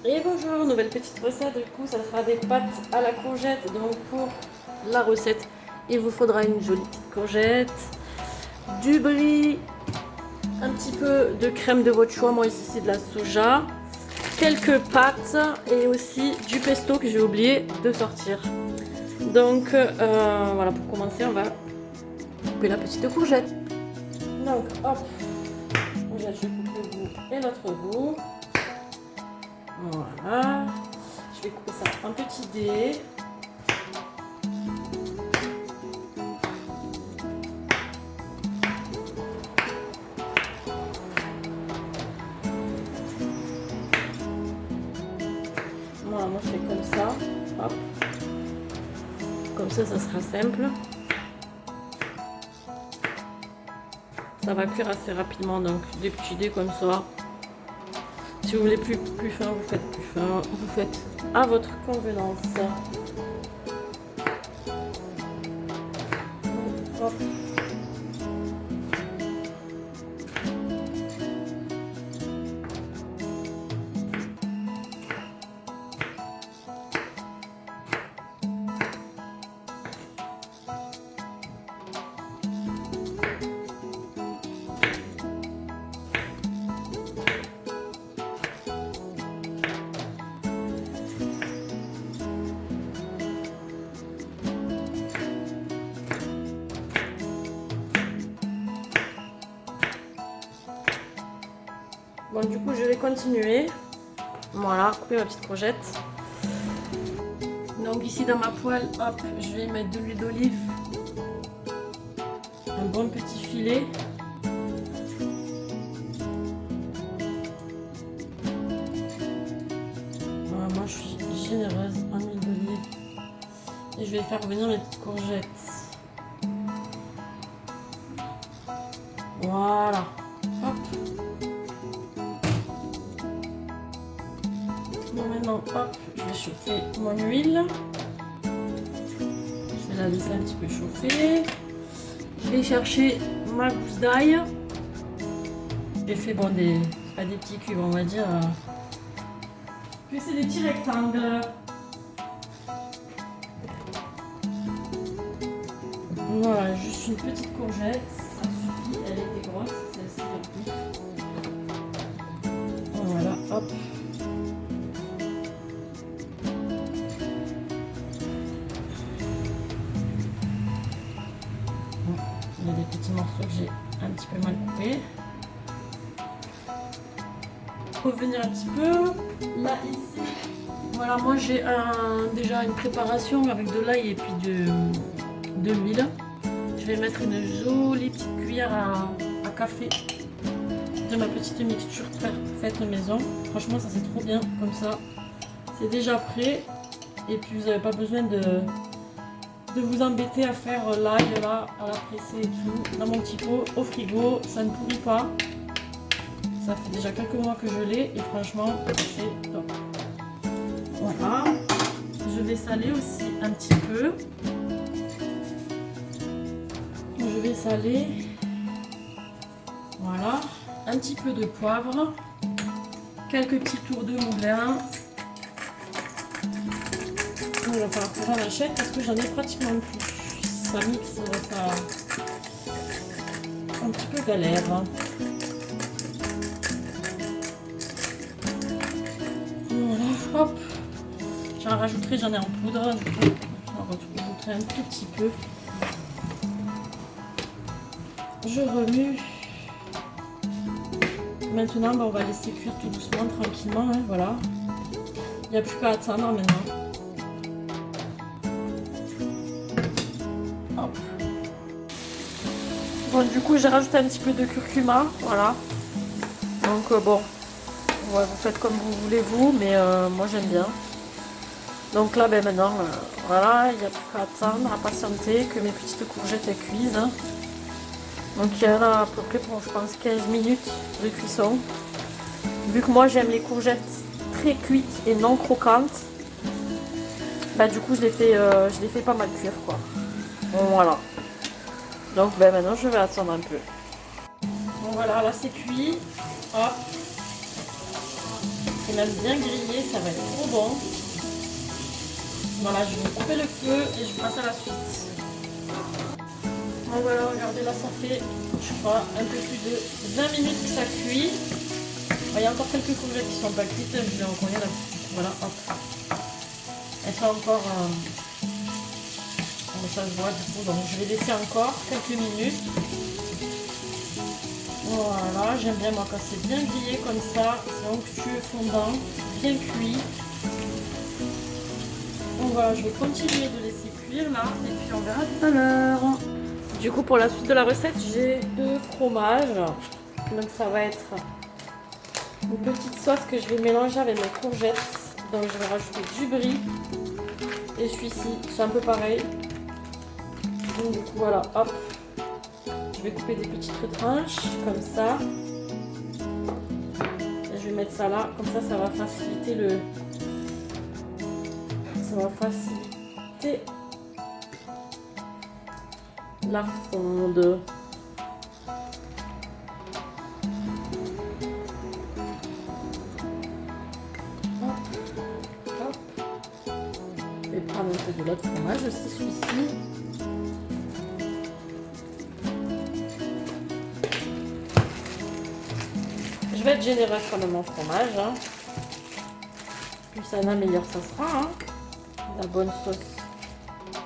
Et bonjour, nouvelle petite recette, du coup ça sera des pâtes à la courgette. Donc pour la recette, il vous faudra une jolie petite courgette, du brie, un petit peu de crème de votre choix, moi ici c'est de la soja, quelques pâtes et aussi du pesto que j'ai oublié de sortir. Donc voilà, pour commencer on va couper la petite courgette. Donc hop, courgette, je coupe le bout et l'autre bout. Voilà, je vais couper ça en petits dés. Voilà, moi je fais comme ça. Hop. Comme ça sera simple. Ça va cuire assez rapidement, donc des petits dés comme ça. Si vous voulez plus fin, vous faites plus fin. Vous faites à votre convenance. Hop. Bon, du coup, je vais continuer. Voilà, couper ma petite courgette. Donc ici dans ma poêle, hop, je vais mettre de l'huile d'olive. Un bon petit filet. Voilà, moi je suis généreuse en huile d'olive. Et je vais faire revenir mes petites courgettes. Voilà. Hop. Bon, maintenant, hop, je vais chauffer mon huile. Je vais la laisser un petit peu chauffer. Je vais chercher ma gousse d'ail. J'ai fait bon pas des petits cubes, on va dire. Que c'est des petits rectangles. Voilà, juste une petite courgette, ça suffit. Elle était grosse, celle-ci en plus. Voilà, hop. Il y a des petits morceaux que j'ai un petit peu mal coupés. Revenir un petit peu. Là, ici, voilà, moi j'ai déjà une préparation avec de l'ail et puis de l'huile. Je vais mettre une jolie petite cuillère à café de ma petite mixture faite maison. Franchement, ça c'est trop bien comme ça. C'est déjà prêt et puis vous n'avez pas besoin de vous embêter à faire l'ail là, à la presser et tout. Dans mon petit pot au frigo, ça ne pourrit pas. Ça fait déjà quelques mois que je l'ai et franchement, c'est top. Voilà. Je vais saler aussi un petit peu. Je vais saler. Voilà. Un petit peu de poivre. Quelques petits tours de moulin. Il va falloir que j'en achète parce que j'en ai pratiquement plus. Ça mixe, ça un petit peu galère. Voilà, hop. J'en rajouterai, j'en ai en poudre. Du coup, j'en rajouterai un tout petit peu. Je remue. Maintenant, on va laisser cuire tout doucement, tranquillement. Hein, voilà. Il n'y a plus qu'à attendre maintenant. Hop. Bon, du coup, j'ai rajouté un petit peu de curcuma. Voilà. Donc, bon. Ouais, vous faites comme vous voulez, vous. Mais moi, j'aime bien. Donc là, maintenant, voilà. Il n'y a plus qu'à attendre, à patienter que mes petites courgettes cuisent. Donc il y en a à peu près pour, je pense, 15 minutes de cuisson. Vu que moi j'aime les courgettes très cuites et non croquantes, bah du coup je les fais pas mal cuire quoi. Bon, voilà. Donc maintenant je vais attendre un peu. Bon voilà, là c'est cuit. Hop. Et et même bien grillé, ça va être trop bon. Voilà, je vais couper le feu et je passe à la suite. Donc voilà, regardez là, ça fait, je crois, un peu plus de 20 minutes que ça cuit. Il y a encore quelques courgettes qui ne sont pas cuites, je vais en là. Voilà, hop. Elles sont encore... ça se voit du coup, donc je vais laisser encore quelques minutes. Voilà, j'aime bien moi quand c'est bien grillé comme ça, c'est onctueux, fondant, bien cuit. Donc voilà, je vais continuer de laisser cuire là et puis on verra tout à l'heure. Du coup pour la suite de la recette, j'ai 2 fromages. Donc ça va être une petite sauce que je vais mélanger avec mes courgettes. Donc je vais rajouter du brie. Et celui-ci, c'est un peu pareil. Donc du coup voilà, hop. Je vais couper des petites tranches comme ça. Et je vais mettre ça là, comme ça va faciliter le... Ça va faciliter la fonde. Hop, hop. Je vais prendre un peu de l'autre fromage aussi, celui-ci. Je vais être généreuse quand même en fromage. Hein. Plus ça en a, meilleur ça sera. Hein. La bonne sauce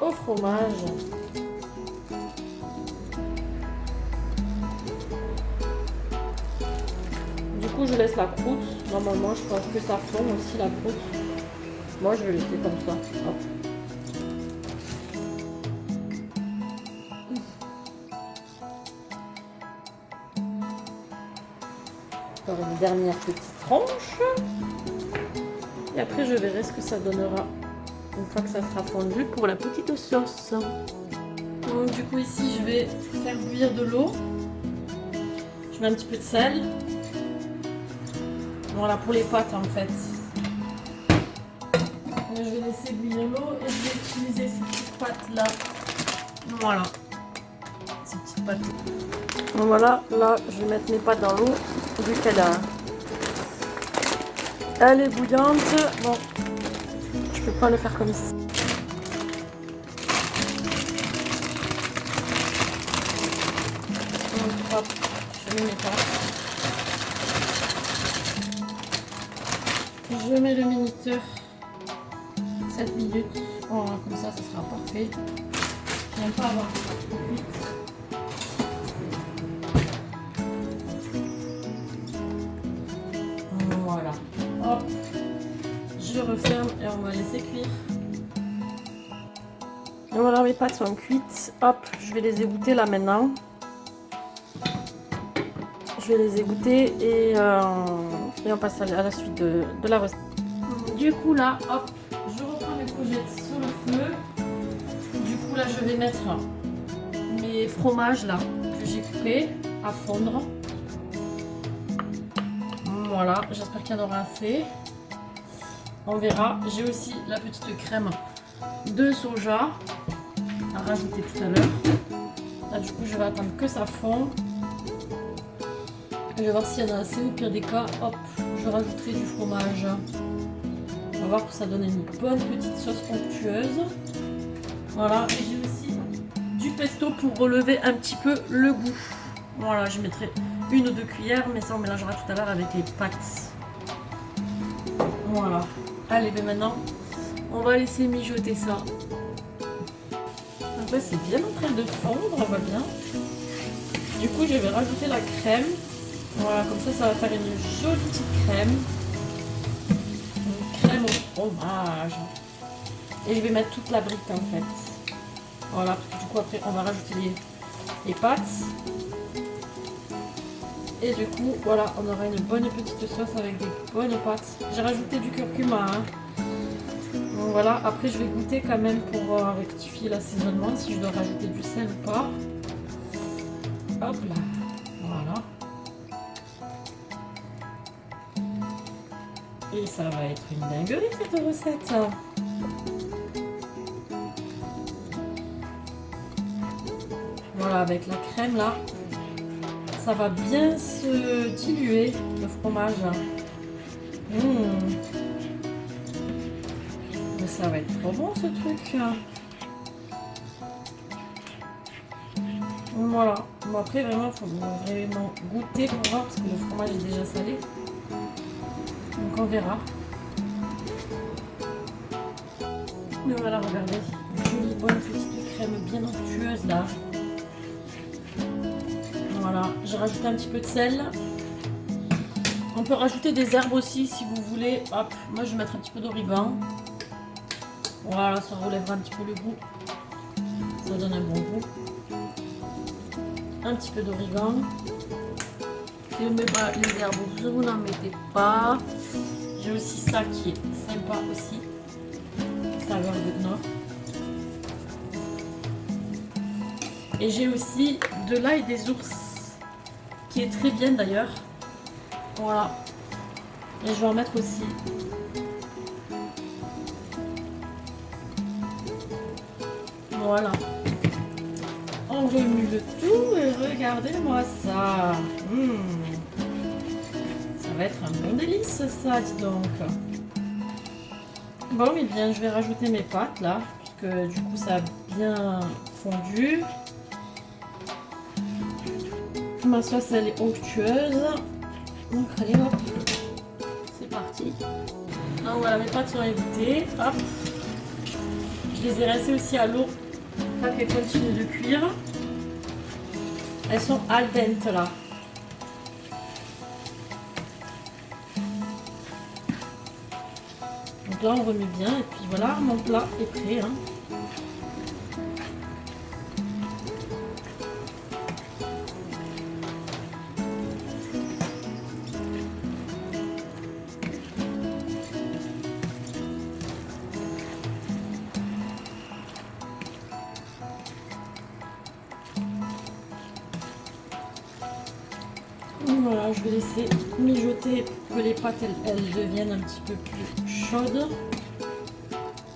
au fromage. Du coup, je laisse la croûte. Normalement, je pense que ça fond aussi la croûte. Moi, je vais laisser comme ça. Hop. Encore une dernière petite tranche. Et après, je verrai ce que ça donnera une fois que ça sera fondu pour la petite sauce. Donc, du coup, ici, je vais faire bouillir de l'eau. Je mets un petit peu de sel. Voilà, pour les pâtes, en fait. Je vais laisser bouillir l'eau et je vais utiliser ces petites pâtes-là. Voilà. Ces petites pâtes. Donc voilà, là, je vais mettre mes pâtes dans l'eau. Vu qu'elle elle est bouillante. Bon, je peux pas le faire comme ça. Donc, hop, je mets mes pâtes. Je mets le minuteur 7 minutes. Voilà, comme ça sera parfait. J'aime pas avoir trop cuite. Voilà. Hop. Je referme et on va laisser cuire. Et voilà, mes pâtes sont cuites. Hop, je vais les égoutter là maintenant. Je vais les égoutter et on passe à la suite de la recette. Du coup là, hop, je reprends mes courgettes sur le feu. Du coup là, je vais mettre mes fromages là que j'ai coupés à fondre. Voilà, j'espère qu'il y en aura assez. On verra. J'ai aussi la petite crème de soja à rajouter tout à l'heure. Là, du coup, je vais attendre que ça fond. Je vais voir s'il y en a assez. Au pire des cas, hop, je rajouterai du fromage. On va voir que ça donne une bonne petite sauce onctueuse. Voilà, et j'ai aussi du pesto pour relever un petit peu le goût. Voilà, je mettrai 1 ou 2 cuillères, mais ça on mélangera tout à l'heure avec les pâtes. Voilà. Allez, ben maintenant, on va laisser mijoter ça. Donc là, c'est bien en train de fondre, on voit bien. Du coup, je vais rajouter la crème. Voilà, comme ça va faire une jolie petite crème. Une crème au fromage. Et je vais mettre toute la brique en fait. Voilà, parce que du coup, après, on va rajouter les pâtes. Et du coup, voilà, on aura une bonne petite sauce avec des bonnes pâtes. J'ai rajouté du curcuma. Hein. Donc voilà, après je vais goûter quand même pour rectifier l'assaisonnement, si je dois rajouter du sel ou pas. Hop là, voilà. Et ça va être une dinguerie cette recette. Voilà, avec la crème là. Ça va bien se diluer, le fromage. ça va être trop bon ce truc. Voilà. Bon, après, vraiment, il faut vraiment goûter pour voir parce que le fromage est déjà salé. Donc, on verra. Mais voilà, regardez. Une jolie bonne petite crème bien onctueuse là. Voilà. J'ai rajouté un petit peu de sel. On peut rajouter des herbes aussi si vous voulez. Hop, moi je vais mettre un petit peu d'origan. Voilà, ça relèvera un petit peu le goût. Ça donne un bon goût. Un petit peu d'origan. Si vous ne mettez pas les herbes, vous n'en mettez pas. J'ai aussi ça qui est sympa aussi. Saveur de Nord. Et j'ai aussi de l'ail des ours. Qui est très bien d'ailleurs. Voilà. Et je vais en mettre aussi. Voilà. On remue le tout et regardez-moi ça. Ça va être un bon délice ça, dis donc. Bon, mais bien, je vais rajouter mes pâtes là, parce que du coup ça a bien fondu. Ma sauce elle est onctueuse. Donc allez hop, c'est parti. Donc voilà, mes pâtes sont égouttées. Hop. Je les ai rincées aussi à l'eau pour qu'elles continuent de cuire. Elles sont al dente là. Donc là on remue bien et puis voilà, mon plat est prêt. Hein. Voilà, je vais laisser mijoter pour que les pâtes elles deviennent un petit peu plus chaudes.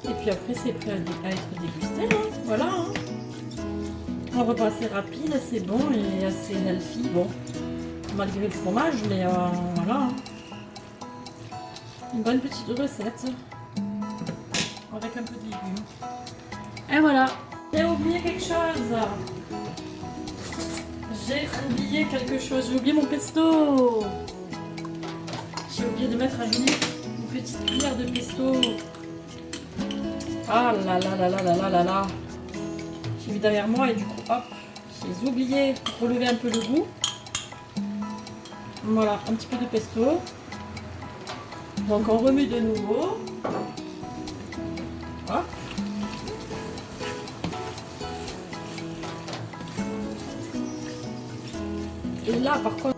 Et puis après c'est prêt à être dégusté. Hein. Voilà. Hein. Un repas assez rapide, assez bon et assez healthy. Bon, malgré le fromage, mais voilà. Hein. Une bonne petite recette avec un peu de légumes. Et voilà. J'ai oublié quelque chose. J'ai oublié mon pesto. J'ai oublié de mettre à joli une petite cuillère de pesto. Ah là là là là là là là là. J'ai vu derrière moi et du coup, hop, j'ai oublié pour relever un peu le goût. Voilà, un petit peu de pesto. Donc on remue de nouveau. Hop. Et là, par contre,